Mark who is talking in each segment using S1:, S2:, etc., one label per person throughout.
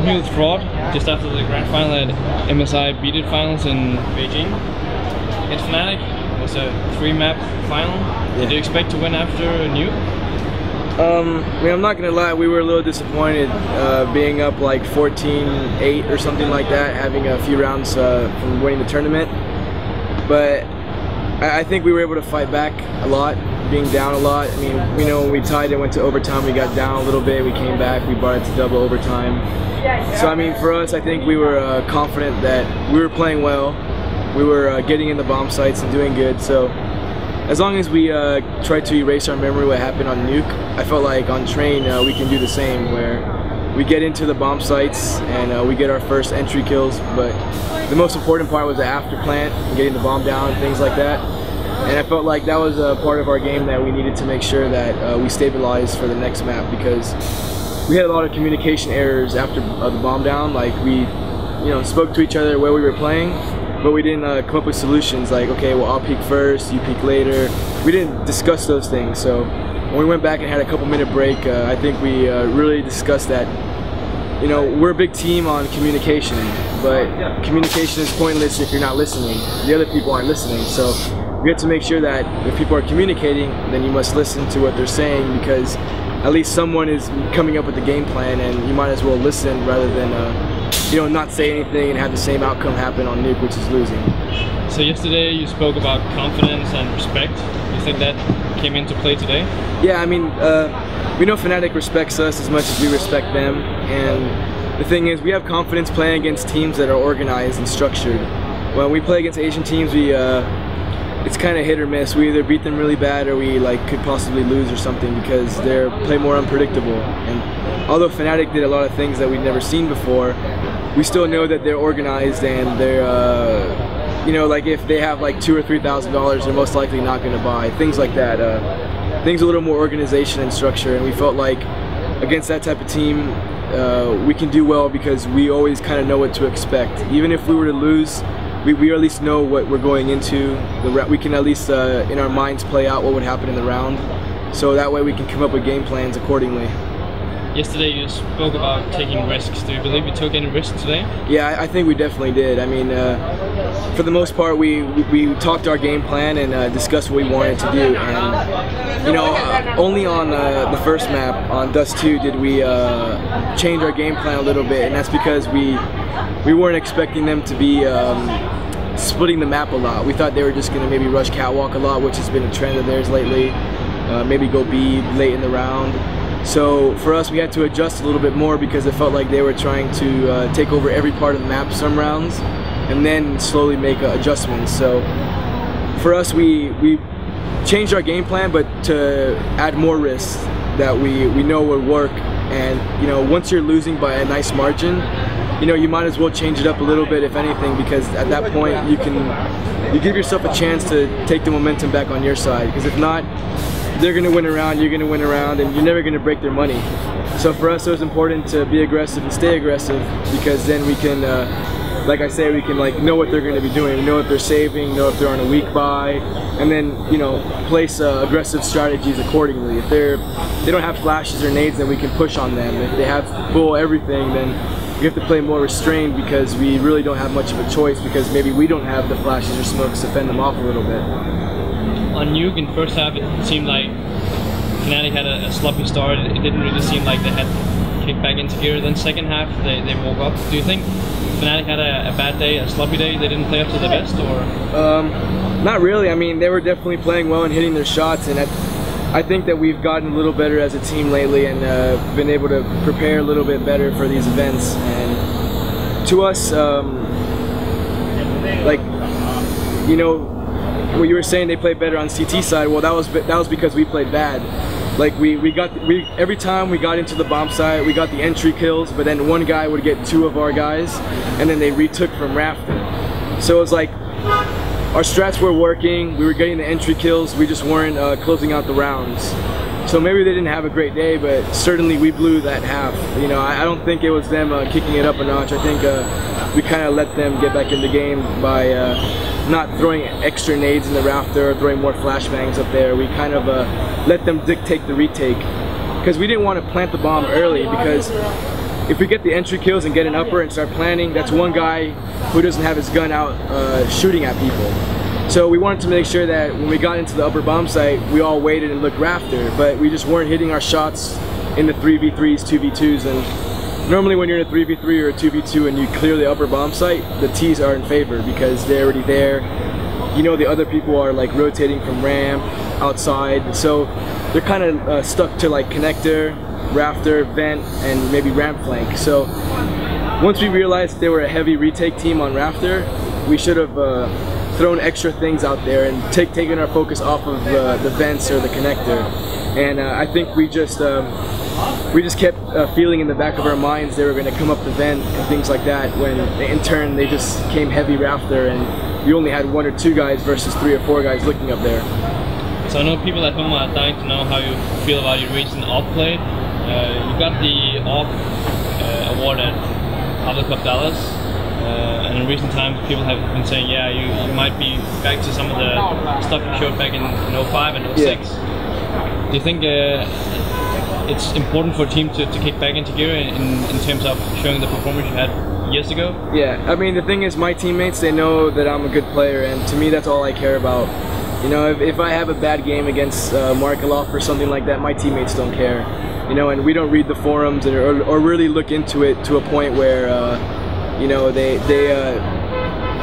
S1: here with fRoD, just after the grand final at MSI BEAT IT finals in Beijing. It's fnatic. It was a 3-map final. Yeah. Did you expect to win after Nuke?
S2: I mean, I'm not gonna lie, we were a little disappointed being up like 14-8 or something like that, having a few rounds from winning the tournament. But I think we were able to fight back a lot, being down a lot. I mean, you know, when we tied and went to overtime, we got down a little bit, we came back, we brought it to double overtime. So I mean, for us, I think we were confident that we were playing well, we were getting in the bomb sites and doing good. So as long as we try to erase our memory what happened on Nuke, I felt like on Train we can do the same, where we get into the bomb sites and we get our first entry kills. But the most important part was the after plant, getting the bomb down, things like that. And I felt like that was a part of our game that we needed to make sure that we stabilized for the next map, because we had a lot of communication errors after the bomb down. Like we, spoke to each other where we were playing, but we didn't come up with solutions like, okay, well, I'll peek first, you peek later. We didn't discuss those things. So when we went back and had a couple-minute break, I think we really discussed that, we're a big team on communication, but communication is pointless if you're not listening. The other people aren't listening. So we have to make sure that if people are communicating, then you must listen to what they're saying, because at least someone is coming up with the game plan, and you might as well listen rather than not say anything and have the same outcome happen on Nuke, which is losing.
S1: So yesterday you spoke about confidence and respect. You think that came into play today?
S2: Yeah, I mean, we know fnatic respects us as much as we respect them, and the thing is, we have confidence playing against teams that are organized and structured. When we play against Asian teams, it's kind of hit or miss. We either beat them really bad or we could possibly lose or something, because they play more unpredictable. And although fnatic did a lot of things that we'd never seen before, we still know that they're organized, and they're like if they have like $2,000 or $3,000, they're most likely not going to buy things like that. Things a little more organization and structure, and we felt like against that type of team we can do well, because we always kind of know what to expect. Even if we were to lose, we at least know what we're going into. We can at least in our minds play out what would happen in the round, so that way we can come up with game plans accordingly.
S1: Yesterday you spoke about taking risks. Do you believe you took any risks today?
S2: Yeah, I think we definitely did. I mean, for the most part, we talked our game plan and discussed what we wanted to do. And only on the first map, on Dust 2, did we change our game plan a little bit, and that's because we weren't expecting them to be splitting the map a lot. We thought they were just going to maybe rush catwalk a lot, which has been a trend of theirs lately. Maybe go B late in the round. So for us, we had to adjust a little bit more, because it felt like they were trying to take over every part of the map some rounds and then slowly make adjustments. So for us, we changed our game plan, but to add more risks that we know would work. And once you're losing by a nice margin, you might as well change it up a little bit, if anything, because at that point you give yourself a chance to take the momentum back on your side. Because if not, they're going to win around, you're going to win around, and you're never going to break their money. So for us, it was important to be aggressive and stay aggressive, because then we can, like I say, we can know what they're going to be doing, know if they're saving, know if they're on a weak buy, and then place aggressive strategies accordingly. If they don't have flashes or nades, then we can push on them. If they have full everything, then we have to play more restrained, because we really don't have much of a choice, because maybe we don't have the flashes or smokes to fend them off a little bit.
S1: On Nuke in first half, it seemed like fnatic had a sloppy start. It didn't really seem like they had kicked back into gear. Then second half, they woke up. Do you think fnatic had a bad day, a sloppy day? They didn't play up to the best, or?
S2: Not really. I mean, they were definitely playing well and hitting their shots, and I think that we've gotten a little better as a team lately, and been able to prepare a little bit better for these events. And to us, what you were saying, they played better on CT side. Well, that was because we played bad. Like every time we got into the bomb site, we got the entry kills, but then one guy would get 2 of our guys, and then they retook from rafter. So it was like our strats were working, we were getting the entry kills, we just weren't closing out the rounds. So maybe they didn't have a great day, but certainly we blew that half. I don't think it was them kicking it up a notch. I think we kind of let them get back in the game by not throwing extra nades in the rafter or throwing more flashbangs up there. We kind of let them dictate the retake, because we didn't want to plant the bomb early, because if we get the entry kills and get an upper and start planning, that's one guy who doesn't have his gun out shooting at people. So we wanted to make sure that when we got into the upper bomb site, we all waited and looked rafter, but we just weren't hitting our shots in the 3v3s, 2v2s, and normally when you're in a 3v3 or a 2v2 and you clear the upper bomb site, the T's are in favor because they're already there. You know, the other people are like rotating from ramp, outside, so they're kind of stuck to like connector, rafter, vent, and maybe ramp flank. So once we realized they were a heavy retake team on rafter, we should have thrown extra things out there and taken our focus off of the vents or the connector. And I think we just kept feeling in the back of our minds they were going to come up the vent and things like that, when in turn they just came heavy rafter and you only had 1 or 2 guys versus 3 or 4 guys looking up there.
S1: So I know people at home are dying to know how you feel about your recent AWP play. You got the AWP award at Public Cup Dallas, and in recent times people have been saying, yeah, you might be back to some of the stuff you showed back in 05 and 06. Yeah. Do you think it's important for a team to kick back into gear in terms of showing the performance you had years ago? Yeah,
S2: I mean, the thing is, my teammates, they know that I'm a good player, and to me that's all I care about. You know, if I have a bad game against Markelov or something like that, my teammates don't care. You know, and we don't read the forums or really look into it to a point where, you know, they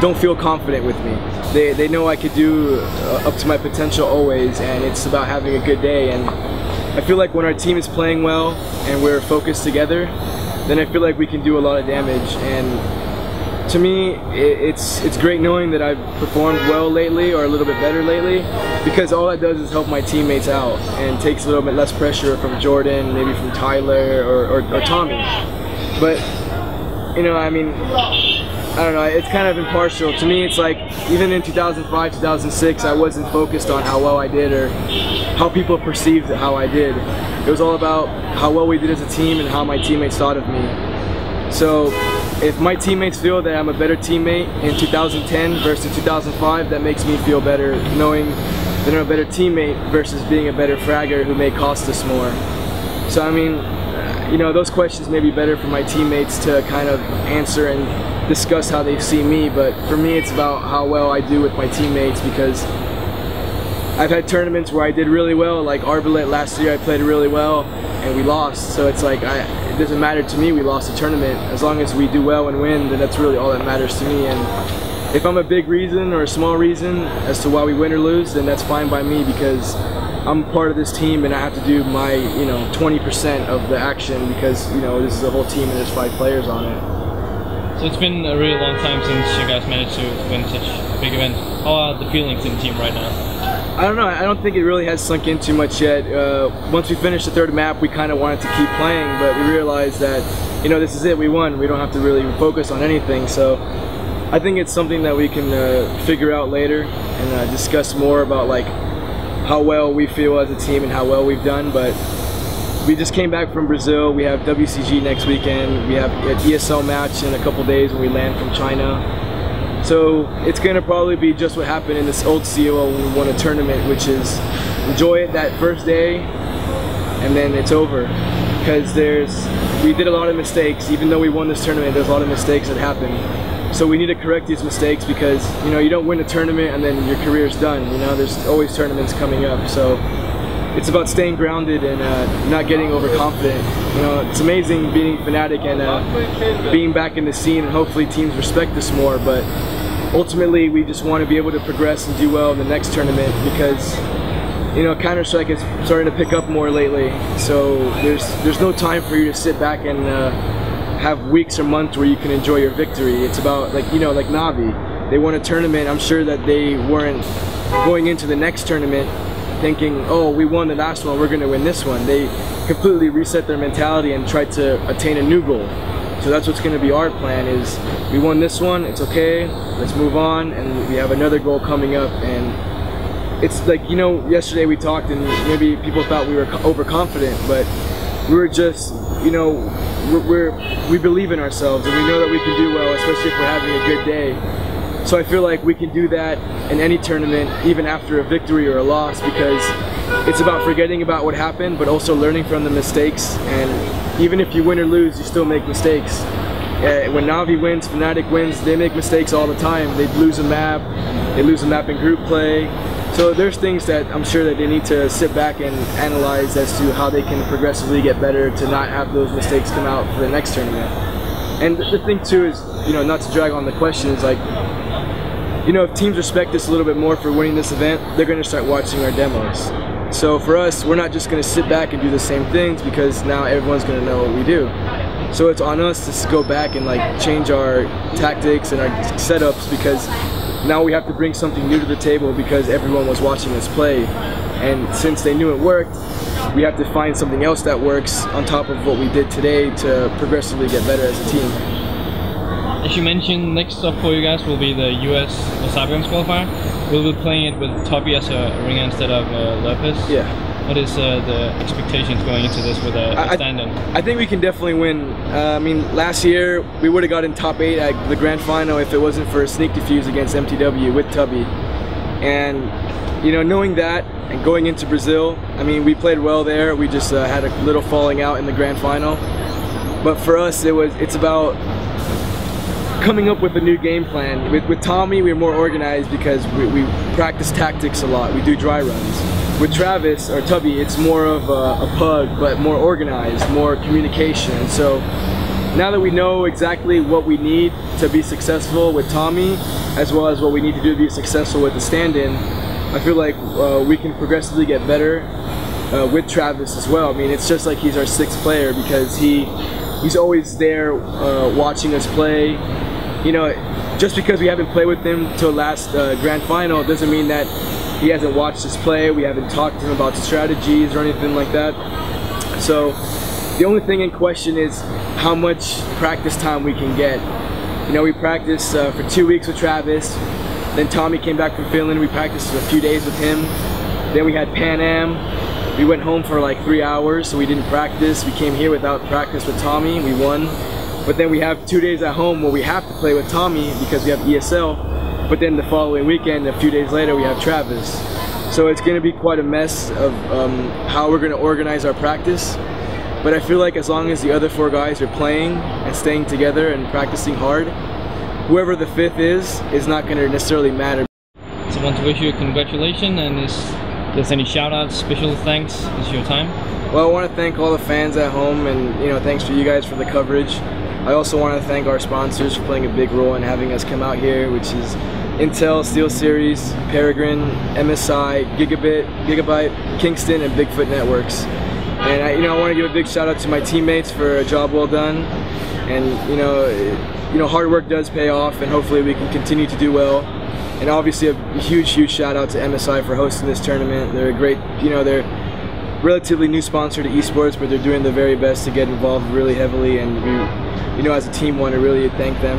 S2: don't feel confident with me. They know I could do up to my potential always, and it's about having a good day. And I feel like when our team is playing well and we're focused together, then I feel like we can do a lot of damage. And to me, it's great knowing that I've performed well lately, or a little bit better lately, because all that does is help my teammates out and takes a little bit less pressure from Jordan, maybe from Tyler or Tommy. But, you know, I mean, I don't know, it's kind of impartial. To me, it's like, even in 2005, 2006, I wasn't focused on how well I did or how people perceived how I did. It was all about how well we did as a team and how my teammates thought of me. So if my teammates feel that I'm a better teammate in 2010 versus 2005, that makes me feel better knowing that I'm a better teammate versus being a better fragger who may cost us more. So I mean, you know, those questions may be better for my teammates to kind of answer and discuss how they see me, but for me it's about how well I do with my teammates, because I've had tournaments where I did really well, like Arbalete last year I played really well and we lost, so it's like it doesn't matter to me we lost the tournament. As long as we do well and win, then that's really all that matters to me. And if I'm a big reason or a small reason as to why we win or lose, then that's fine by me, because I'm part of this team and I have to do my, you know, 20% of the action, because, you know, this is a whole team and there's 5 players on it.
S1: So it's been a really long time since you guys managed to win such a big event. How are the feelings in the team right now?
S2: I don't know, I don't think it really has sunk in too much yet. Once we finished the 3rd map, we kind of wanted to keep playing, but we realized that, you know, this is it, we won. We don't have to really focus on anything. So I think it's something that we can figure out later and discuss more about, like, how well we feel as a team and how well we've done. But we just came back from Brazil. We have WCG next weekend. We have an ESL match in a couple days when we land from China. So it's going to probably be just what happened in this old COL when we won a tournament, which is enjoy it that first day and then it's over. Because we did a lot of mistakes. Even though we won this tournament, there's a lot of mistakes that happened. So we need to correct these mistakes, because, you know, you don't win a tournament and then your career's done. You know, there's always tournaments coming up. So it's about staying grounded and not getting overconfident. You know, it's amazing being fnatic and being back in the scene, and hopefully teams respect us more. But ultimately, we just want to be able to progress and do well in the next tournament, because, you know, Counter-Strike is starting to pick up more lately. So there's no time for you to sit back and have weeks or months where you can enjoy your victory. It's about, like, you know, like Navi. They won a tournament. I'm sure that they weren't going into the next tournament thinking, oh, we won the last one, we're going to win this one. They completely reset their mentality and tried to attain a new goal. So that's what's going to be our plan, is we won this one, it's okay, let's move on, and we have another goal coming up. And it's like, you know, yesterday we talked and maybe people thought we were overconfident, but we were just, you know, we believe in ourselves and we know that we can do well, especially if we're having a good day. So I feel like we can do that in any tournament, even after a victory or a loss, because it's about forgetting about what happened, but also learning from the mistakes and even if you win or lose, you still make mistakes. When Na'Vi wins, fnatic wins, they make mistakes all the time. They lose a map in group play. So there's things that I'm sure that they need to sit back and analyze as to how they can progressively get better to not have those mistakes come out for the next tournament. And the thing too is, not to drag on the question, is like, if teams respect us a little bit more for winning this event, they're going to start watching our demos. So for us, we're not just going to sit back and do the same things, because now everyone's going to know what we do. So it's on us to go back and like change our tactics and our setups, because now we have to bring something new to the table because everyone was watching us play. And since they knew it worked, we have to find something else that works on top of what we did today to progressively get better as a team.
S1: As you mentioned, next up for you guys will be the US MSI BEAT IT qualifier. We'll be playing it with Toby as a ringer instead of Lopez.
S2: Yeah.
S1: What is the expectations going into this with a stand-in?
S2: I think we can definitely win. I mean, last year we would have gotten top 8 at the grand final if it wasn't for a sneak defuse against MTW with Tubby. And knowing that and going into Brazil, I mean, we played well there. We just had a little falling out in the grand final. But for us, it's about coming up with a new game plan. With Tommy, we're more organized because we practice tactics a lot. We do dry runs. With Travis or Tubby, it's more of a pug, but more organized, more communication. So now that we know exactly what we need to be successful with Tommy, as well as what we need to do to be successful with the stand-in, I feel like we can progressively get better with Travis as well. I mean, it's just like he's our 6th player because he's always there watching us play. Just because we haven't played with him till last grand final doesn't mean that he hasn't watched us play. We haven't talked to him about strategies or anything like that. So the only thing in question is how much practice time we can get. We practiced for 2 weeks with Travis. Then Tommy came back from Finland. We practiced a few days with him. Then we had Pan Am. We went home for like 3 hours, so we didn't practice. We came here without practice with Tommy. We won. But then we have 2 days at home where we have to play with Tommy because we have ESL. But then the following weekend, a few days later, we have Travis. So it's going to be quite a mess of how we're going to organize our practice. But I feel like as long as the other 4 guys are playing and staying together and practicing hard, whoever the 5th is not going to necessarily matter.
S1: So I want to wish you a congratulations, and if there's any shout-outs, special thanks, this is your time.
S2: Well, I want to thank all the fans at home, and thanks for you guys for the coverage. I also want to thank our sponsors for playing a big role in having us come out here, which is Intel, SteelSeries, Peregrine, MSI, Gigabyte, Kingston, and Bigfoot Networks. And I want to give a big shout out to my teammates for a job well done. And hard work does pay off, and hopefully we can continue to do well. And obviously a huge shout out to MSI for hosting this tournament. They're a great, they're relatively new sponsor to esports, but they're doing their very best to get involved really heavily, and we, as a team, want to really thank them.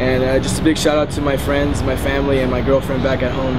S2: And just a big shout out to my friends, my family, and my girlfriend back at home.